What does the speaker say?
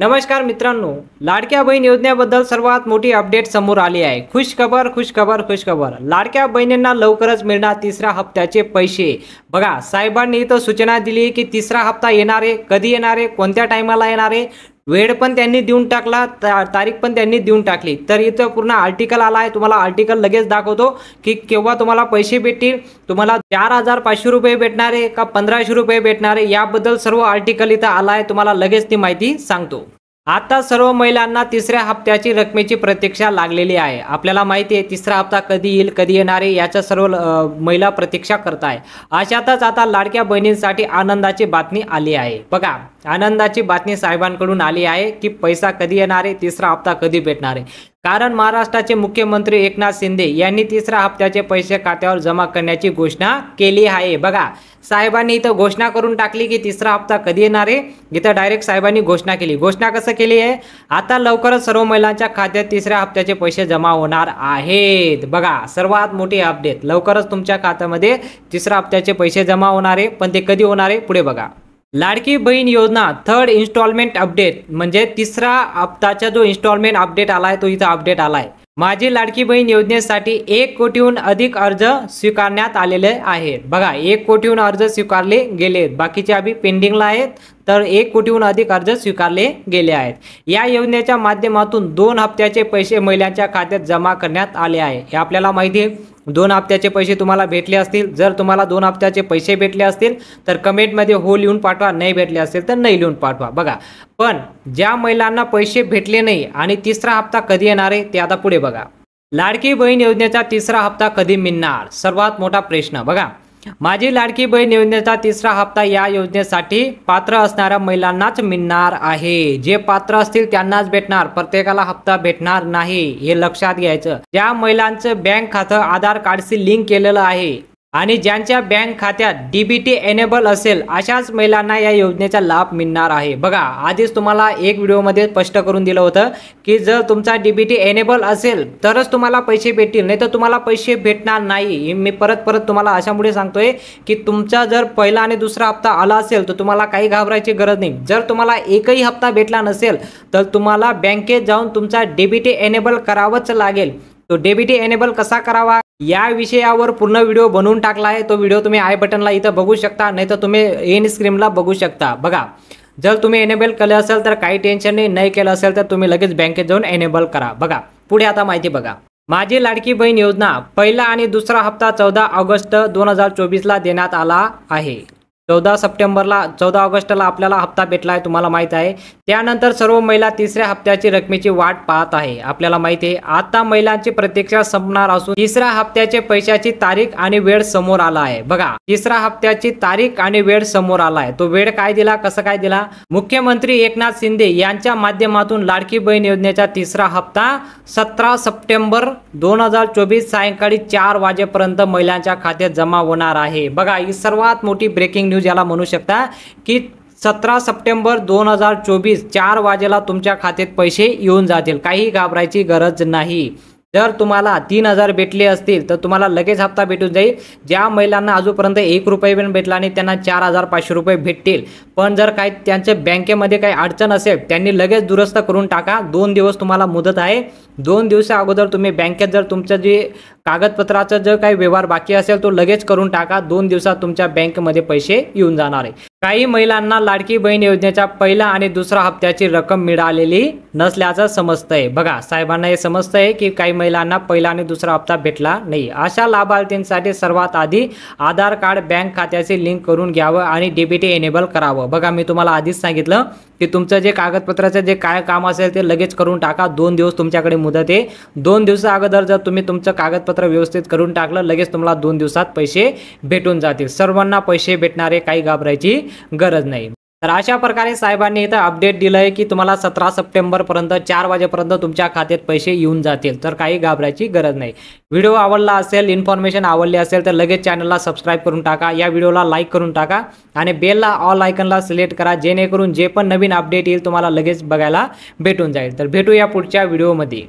नमस्कार मित्रांनो, लाडक्या बहीण योजनेबद्दल सर्वात मोठी अपडेट समोर आली आहे। खुश खबर। लाडक्या बहिणींना लवकरच मिळणार तिसऱ्या हप्त्याचे पैसे। बघा, साहेबांनी इथं सूचना दिली की तिसरा हप्ता येणार आहे, कधी येणार आहे, कोणत्या टाइमला येणार आहे, वेळ पण त्यांनी देऊन टाकला, तारीख पण त्यांनी देऊन टाकली। तर इथं पूर्ण आर्टिकल आला आहे, तुम्हाला आर्टिकल लगेच दाखवतो की केव्हा तुम्हाला पैसे भेटतील। तुम्हाला 4500 रुपये भेटणार आहे का 1500 रुपये भेटणार आहे, याबद्दल सर्व आर्टिकल इथं आला आहे, तुम्हाला लगेच ती माहिती सांगतो। आता सर्व महिलांना तिसऱ्या हप्त्याची रकमेची प्रतीक्षा लागलेली आहे। आपल्याला माहिती आहे तिसरा हप्ता कधी येईल, कधी येणार आहे, याच्या सर्व महिला प्रतीक्षा करत आहे। अशातच आता लाडक्या बहिणींसाठी आनंदाची बातमी आली आहे। बघा, आनंदाची बातमी साहेबांकडून आली आहे की पैसा कधी येणार आहे, तिसरा हप्ता कधी भेटणार आहे। कारण महाराष्ट्राचे मुख्यमंत्री एकनाथ शिंदे यांनी तिसऱ्या हप्त्याचे पैसे खात्यावर जमा करण्याची घोषणा केली आहे। बघा, साहेबांनी इथं घोषणा करून टाकली की तिसरा हप्ता कधी येणार आहे। इथं डायरेक्ट साहेबांनी घोषणा केली। घोषणा कसं केली आहे, आता लवकरच सर्व महिलांच्या खात्यात तिसऱ्या हप्त्याचे पैसे जमा होणार आहेत। बघा, सर्वात मोठी अपडेट, लवकरच तुमच्या खात्यामध्ये तिसऱ्या हप्त्याचे पैसे जमा होणार आहे। पण ते कधी होणार आहे पुढे बघा। लाडकी बहीण योजना थर्ड इन्स्टॉलमेंट अपडेट, म्हणजे तिसरा हप्ताचा जो इन्स्टॉलमेंट अपडेट आलाय तो इथं अपडेट आलाय। माझी लाडकी बहीण योजनेसाठी 1 कोटीहून अधिक अर्ज स्वीकारण्यात आलेले आहेत। बघा, 1 कोटीहून अर्ज स्वीकारले गेले, बाकीचे अभी पेंडिंगला आहेत। तर 1 कोटीहून अधिक अर्ज स्वीकारले गेले आहेत। या योजनेच्या माध्यमातून 2 हप्त्याचे पैसे महिलांच्या खात्यात जमा करण्यात आले आहे। हे आपल्याला माहिती आहे, 2 हप्त्याचे पैसे तुम्हाला भेटले असतील। जर तुम्हाला 2 हप्त्याचे पैसे भेटले असतील तर कमेंटमध्ये हो लिहून पाठवा, नाही भेटले असतील तर नाही लिहून पाठवा। बघा, पण ज्या महिलांना पैसे भेटले नाही आणि तिसरा हप्ता कधी येणार आहे ते आता पुढे बघा। लाडकी बहीण योजनेचा तिसरा हप्ता कधी मिळणार, सर्वात मोठा प्रश्न। बघा, माझी लाडकी बहीण योजनेचा तिसरा हप्ता या योजनेसाठी पात्र असणाऱ्या महिलांनाच मिळणार आहे। जे पात्र असतील त्यांनाच भेटणार, प्रत्येकाला हप्ता भेटणार नाही, हे लक्षात घ्यायचं। ज्या महिलांचं बँक खातं आधार कार्डशी लिंक केलेलं आहे आणि ज्यांच्या बँक खात्यात डीबीटी एनेबल असेल अशाच महिलांना या योजनेचा लाभ मिळणार आहे। बघा, आधीच तुम्हाला एक व्हिडिओमध्ये स्पष्ट करून दिलं होतं की जर तुमचा डीबीटी एनेबल असेल तरच तुम्हाला पैसे भेटतील, नाही तर तुम्हाला पैसे भेटणार नाही। मी परत तुम्हाला अशामुळे सांगतोय की तुमचा जर पहिला आणि दुसरा हप्ता आला असेल तर तुम्हाला काही घाबरायची गरज नाही। जर तुम्हाला एकही हप्ता भेटला नसेल तर तुम्हाला बँकेत जाऊन तुमचा डीबीटी एनेबल करावंच लागेल। तो डीबीटी एनेबल कसा करावा या विषयावर पूर्ण व्हिडिओ बनवून टाकला आहे। तो व्हिडिओ तुम्ही आय बटनला इथं बघू शकता, नाही तर तुम्ही एन स्क्रीनला बघू शकता। बघा, जर तुम्ही एनेबल केलं असेल तर काही टेन्शन नाही केलं असेल तर तुम्ही लगेच बँकेत जाऊन एनेबल करा। बघा, पुढे आता माहिती बघा। माझी लाडकी बहीण योजना पहिला आणि दुसरा हप्ता 14 ऑगस्ट 2024 देण्यात आला आहे। 14 ऑगस्टला आपल्याला हप्ता भेटला आहे, तुम्हाला माहित आहे। त्यानंतर सर्व महिला तिसऱ्या हप्त्याची रकमेची वाट पाहत आहे। आपल्याला माहिती आहे आता महिलांची प्रतीक्षा संपणार असून तिसऱ्या हप्त्याचे पैशाची तारीख आणि वेळ समोर आला आहे। बघा, तिसऱ्या हप्त्याची तारीख आणि वेळ समोर आला आहे। तो वेळ काय दिला, कसं काय दिला, मुख्यमंत्री एकनाथ शिंदे यांच्या माध्यमातून लाडकी बहीण योजनेचा तिसरा हप्ता 17 सप्टेंबर 2024 सायंकाळी 4 वाजेपर्यंत महिलांच्या खात्यात जमा होणार आहे। बघा, ही सर्वात मोठी ब्रेकिंग न्यूज याला म्हणू शकता की 17 सप्टेंबर 2024 4 वाजेला तुमच्या खात्यात पैसे येऊन जातील, काही घाबरायची गरज नाही। जर तुम्हाला 3000 भेटले असतील तर तुम्हाला लगेच हप्ता भेटून जाईल। ज्या महिलांना अजूनपर्यंत 1 रुपया पण भेटला नाही त्यांना 4500 रुपये भेटतील। पण जर काही त्यांच्या बँकेमध्ये काही अडचण असेल त्यांनी लगेच दुरुस्त करून टाका। 2 दिवस तुम्हाला मुदत आहे। 2 दिवसा अगोदर तुम्ही बँकेत जर तुमचं जे कागदपत्राचा जर काही व्यवहार बाकी असेल तो लगेच करून टाका। 2 दिवसात तुमच्या बँकेमध्ये पैसे येऊन जाणार आहे। काही महिलांना लाडकी बहीण योजनेचा पहिला आणि दुसरा हप्त्याची रक्कम मिळालेली नसल्याचं समजतंय। बघा, साहेबांना हे समजतंय की काही महिलांना पहिला आणि दुसरा हप्ता भेटला नाही। अशा लाभार्थींसाठी सर्वात आधी आधार कार्ड बँक खात्याशी लिंक करून घ्यावं आणि डीबीटी एनेबल करावं। बघा, मी तुम्हाला आधीच सांगितलं की तुमचं जे कागदपत्राचं जे काय काम असेल ते लगेच करून टाका। 2 दिवस तुमच्याकडे मुदत आहे। 2 दिवसा अगोदर जर तुम्ही तुमचं कागदपत्र व्यवस्थित करून टाकलं लगेच तुम्हाला 2 दिवसात पैसे भेटून जातील। सर्वांना पैसे भेटणारे, काही घाबरायची गरज नाही। तर अशा प्रकारे साहेबांनी इथं अपडेट दिलंय की तुम्हाला 17 सप्टेंबर पर्यंत 4 वाजेपर्यंत तुमच्या खात्यात पैसे येऊन जातील, तर काही घाबरायची गरज नाही। व्हिडिओ आवडला असेल, इन्फॉर्मेशन आवडली असेल तर लगेच चॅनलला सबस्क्राईब करून टाका, या व्हिडिओला लाईक करून टाका आणि बेलला ऑल आयकनला सिलेक्ट करा, जेणेकरून जे पण नवीन अपडेट येईल तुम्हाला लगेच बघायला भेटून जाईल। तर भेटूया पुढच्या व्हिडिओमध्ये।